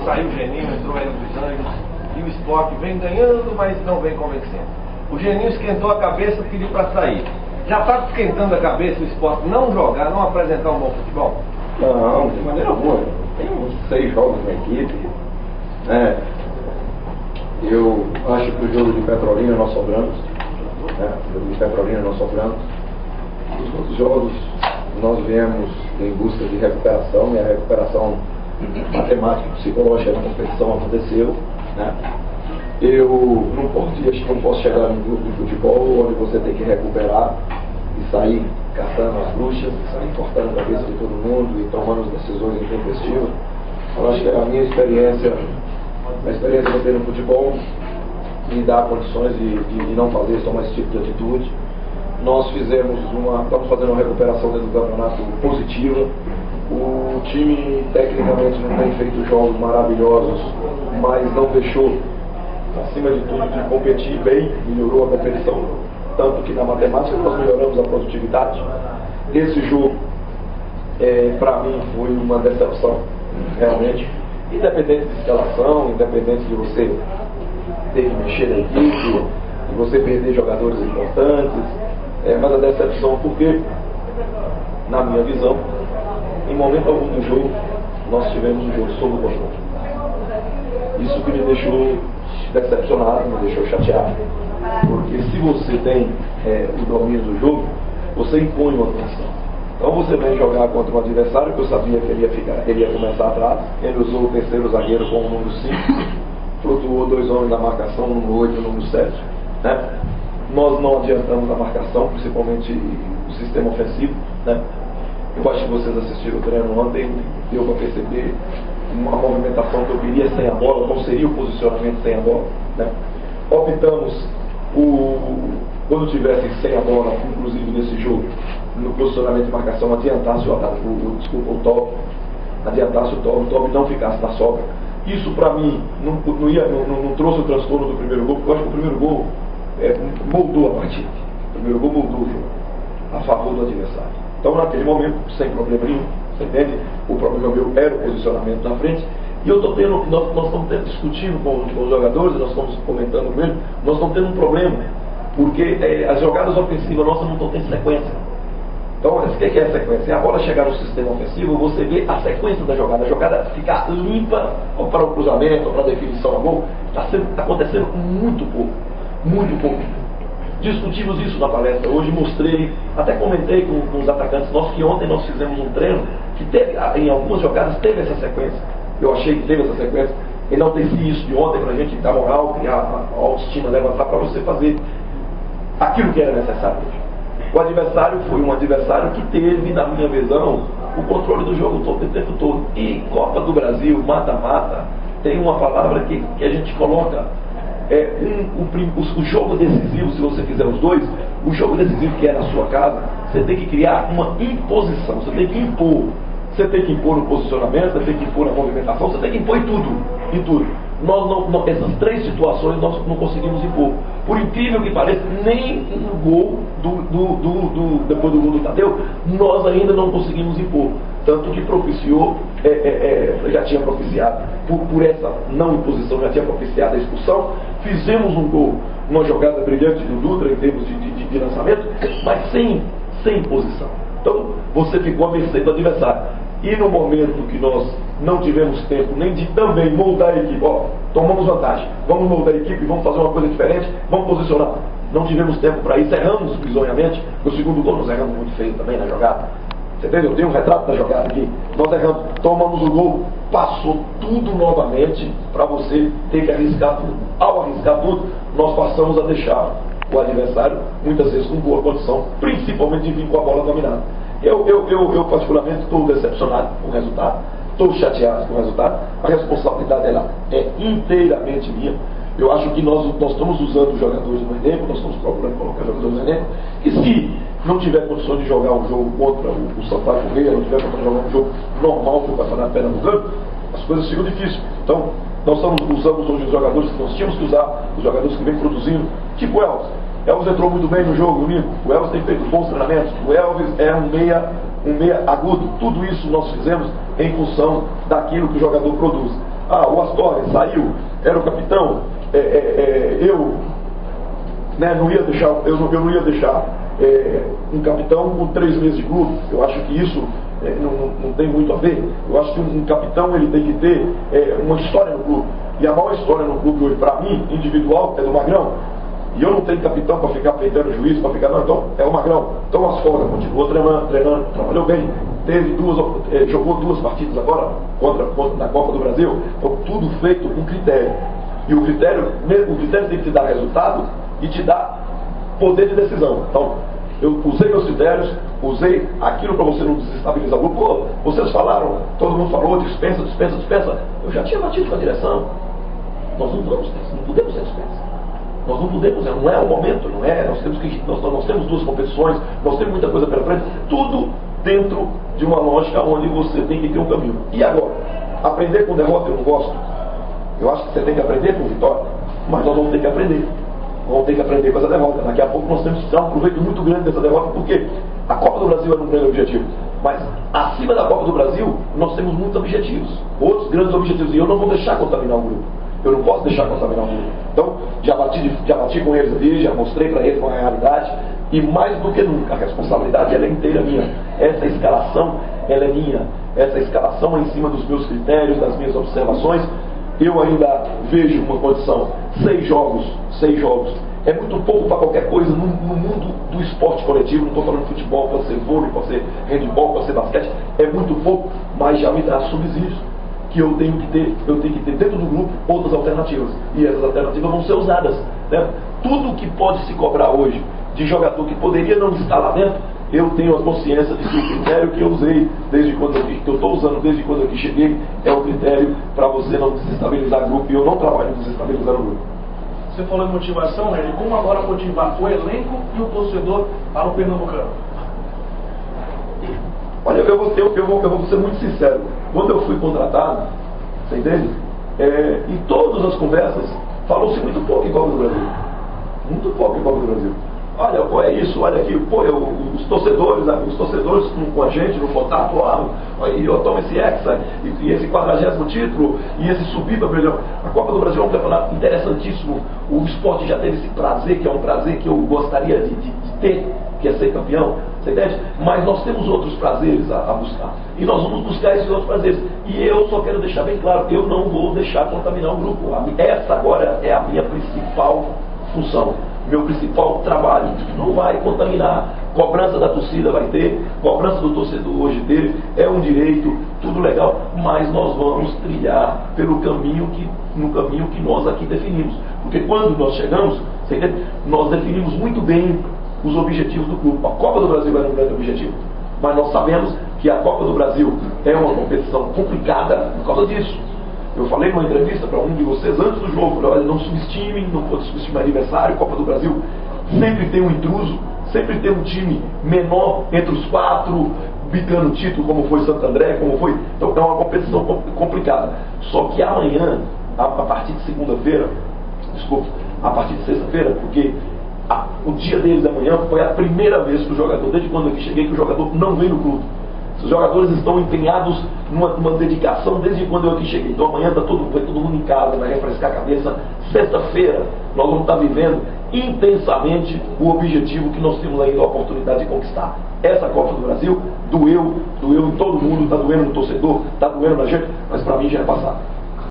saiu o Geninho, entrou o Hélio dos Anjos, e o Sport vem ganhando, mas não vem convencendo. O Geninho esquentou a cabeça, pediu para sair. Já está esquentando a cabeça o Sport não jogar, não apresentar um bom futebol? Não, de maneira alguma. Tem uns 6 jogos na equipe. Eu acho que o jogo de Petrolina nós sobramos. O jogo de Petrolina nós sobramos. Os outros jogos nós viemos em busca de recuperação, e a recuperação matemática e psicológica da competição aconteceu. Eu acho que não posso chegar num grupo de futebol onde você tem que recuperar e sair caçando as bruxas, sair cortando a cabeça de todo mundo e tomando as decisões intempestivas. Eu acho que a minha experiência, a experiência que eu tenho no futebol, me dá condições de não fazer, tomar esse tipo de atitude. Nós estamos fazendo uma recuperação dentro do campeonato positiva. O time tecnicamente não tem feito jogos maravilhosos, mas não deixou, acima de tudo, de competir bem, melhorou a competição, tanto que na matemática nós melhoramos a produtividade. Esse jogo, para mim, foi uma decepção, realmente, independente de escalação, independente de você ter que mexer na equipe, de você perder jogadores importantes, mas a decepção porque, na minha visão, em momento algum do jogo, nós tivemos um jogo sob o controle. Isso que me deixou decepcionado, me deixou chateado. Porque se você tem o domínio do jogo, você impõe uma condição. Então você vem jogar contra um adversário que eu sabia que ele ia começar atrás. Ele usou o terceiro zagueiro com o número 5, flutuou 2 homens da marcação, o número 8 e o número 7. Nós não adiantamos a marcação, principalmente o sistema ofensivo. Eu acho que vocês assistiram o treino ontem, deu para perceber uma movimentação que eu queria sem a bola, não seria o posicionamento sem a bola. Optamos, quando tivesse sem a bola, inclusive nesse jogo, no posicionamento de marcação, adiantasse o top, adiantasse o top não ficasse na sobra. Isso para mim não trouxe o transtorno do primeiro gol, porque eu acho que o primeiro gol moldou a partida. O primeiro gol moldou o jogo a favor do adversário. Então, naquele momento, sem problema nenhum, você entende? O problema meu era o posicionamento na frente. E nós estamos discutindo com os jogadores, nós estamos comentando com eles, nós estamos tendo um problema, porque as jogadas ofensivas nossas não estão tendo sequência. Então, o que é a sequência? É a bola chegar no sistema ofensivo, você vê a sequência da jogada ficar limpa, ou para o cruzamento, ou para a definição a gol, está acontecendo muito pouco. Discutimos isso na palestra hoje, mostrei, até comentei com os atacantes nossos que ontem nós fizemos um treino que teve, em algumas jogadas teve essa sequência. Eu achei que teve essa sequência. Enalteci isso de ontem para a gente dar moral, criar a autoestima, levantar para você fazer aquilo que era necessário hoje. O adversário foi um adversário que teve, na minha visão, o controle do jogo todo, o tempo todo. E Copa do Brasil, mata-mata, tem uma palavra que a gente coloca. O jogo decisivo, se você fizer os dois, o jogo decisivo que é na sua casa, você tem que criar uma imposição, você tem que impor. Você tem que impor o posicionamento, você tem que impor a movimentação, você tem que impor em tudo. Essas 3 situações nós não conseguimos impor. Por incrível que pareça, nem no gol depois do gol do Tadeu, nós ainda não conseguimos impor. Tanto que propiciou, já tinha propiciado, por essa não imposição, já tinha propiciado a expulsão. Fizemos um gol, uma jogada brilhante do Dutra em termos de lançamento, mas sem imposição. Então, você ficou a mercê do adversário. E no momento que nós não tivemos tempo nem de também moldar a equipe, tomamos vantagem, vamos moldar a equipe, vamos fazer uma coisa diferente, vamos posicionar. Não tivemos tempo para isso, erramos bizonhamente. No segundo gol nós erramos muito feio também na jogada. Você entendeu? Eu tenho um retrato da jogada aqui. Nós erramos, tomamos o gol, passou tudo novamente para você ter que arriscar tudo. Ao arriscar tudo, nós passamos a deixar o adversário, muitas vezes com boa condição, principalmente de vir com a bola dominada. Eu particularmente estou decepcionado com o resultado, estou chateado com o resultado. A responsabilidade ela é inteiramente minha. Eu acho que nós estamos usando os jogadores no elenco, nós estamos procurando colocar jogadores no elenco, e se não tiver condições de jogar um jogo contra o Sampaio Corrêa, não tiver condições de jogar um jogo normal para o Campeonato Pernambucano, as coisas ficam difíceis. Então, nós usamos hoje os jogadores que nós tínhamos que usar, os jogadores que vêm produzindo, tipo o Elvis. Elvis entrou muito bem no jogo, domingo. O Elvis tem feito bons treinamentos. O Elvis é um meia agudo. Tudo isso nós fizemos em função daquilo que o jogador produz. o Astorga saiu, era o capitão, não ia deixar, eu não ia deixar um capitão com 3 meses de clube. Eu acho que isso não tem muito a ver. Eu acho que um capitão ele tem que ter uma história no clube. E a maior história no clube hoje, para mim, individual, é do Magrão. E eu não tenho capitão para ficar peitando o juiz, para ficar, não, então é o Magrão. Então o Astorga continuou treinando, trabalhou bem. Jogou 2 partidas agora na Copa do Brasil. Então tudo feito com critério. E o critério tem que te dar resultado e te dar poder de decisão. Então, eu usei meus critérios, usei aquilo para você não desestabilizar o grupo. Pô, vocês falaram, todo mundo falou, dispensa. Eu já tinha batido com a direção. Nós não podemos ser dispensa. Nós não podemos, não é o momento, não é. Nós temos 2 competições, nós temos muita coisa pela frente, tudo dentro de uma lógica onde você tem que ter um caminho. E agora? Aprender com derrota eu não gosto. Eu acho que você tem que aprender com vitória, mas nós vamos ter que aprender. Vamos ter que aprender com essa derrota. Daqui a pouco nós temos que dar um proveito muito grande dessa derrota, porque a Copa do Brasil é um grande objetivo. Mas acima da Copa do Brasil, nós temos muitos objetivos. Outros grandes objetivos. E eu não vou deixar contaminar o grupo. Eu não posso deixar contaminar o grupo. Então, já bati com eles ali, já mostrei para eles uma realidade. E mais do que nunca, a responsabilidade ela é inteira minha. Essa escalação, ela é minha. Essa escalação é em cima dos meus critérios, das minhas observações. Eu ainda vejo uma condição, 6 jogos, é muito pouco para qualquer coisa no mundo do esporte coletivo. Não estou falando de futebol, pode ser vôlei, pode ser handebol, pode ser basquete, é muito pouco, mas já me dá subsídios que eu tenho que ter dentro do grupo outras alternativas, e essas alternativas vão ser usadas, né? Tudo que pode se cobrar hoje de jogador que poderia não estar lá dentro, eu tenho a consciência de que o critério que eu usei que eu estou usando desde quando eu aqui cheguei, é o critério para você não desestabilizar o grupo, e eu não trabalho em desestabilizar o grupo. Você falou em motivação, né? E como agora motivar o elenco e o torcedor para o Pernambucano? Olha, eu vou ser muito sincero. Quando eu fui contratado, você entende? Em todas as conversas, falou-se muito pouco em Copa do Brasil. Muito pouco em Copa do Brasil. Olha, pô, é isso, olha aqui, pô, os torcedores com a gente no contato, aí eu tomo esse hexa, e esse 40º título, e esse subir para melhor. A Copa do Brasil é um campeonato interessantíssimo. O esporte já teve esse prazer, que é um prazer que eu gostaria de ter, que é ser campeão, você entende? Mas nós temos outros prazeres a buscar. E nós vamos buscar esses outros prazeres. E eu só quero deixar bem claro, eu não vou deixar contaminar o grupo. Essa agora é a minha principal função. Meu principal trabalho não vai contaminar. Cobrança da torcida vai ter, cobrança do torcedor hoje dele, é um direito, tudo legal, mas nós vamos trilhar no caminho que nós aqui definimos. Porque quando nós chegamos, nós definimos muito bem os objetivos do clube. A Copa do Brasil era um grande objetivo, mas nós sabemos que a Copa do Brasil é uma competição complicada por causa disso. Eu falei numa entrevista para um de vocês antes do jogo, olha, não subestime, não pode subestimar aniversário, Copa do Brasil. Sempre tem um intruso, sempre tem um time menor entre os 4, bicando o título, como foi Santo André, como foi. Então é uma competição complicada. Só que amanhã, a partir de segunda-feira, a partir de sexta-feira, porque o dia deles amanhã foi a primeira vez que o jogador, desde quando eu aqui cheguei, que o jogador não veio no clube. Os jogadores estão empenhados numa dedicação desde quando eu aqui cheguei. Então amanhã vai todo mundo em casa, vai refrescar a cabeça. Sexta-feira nós vamos estar vivendo intensamente o objetivo que nós temos ainda a oportunidade de conquistar. Essa Copa do Brasil doeu em todo mundo, está doendo no torcedor, está doendo na gente, mas para mim já é passado.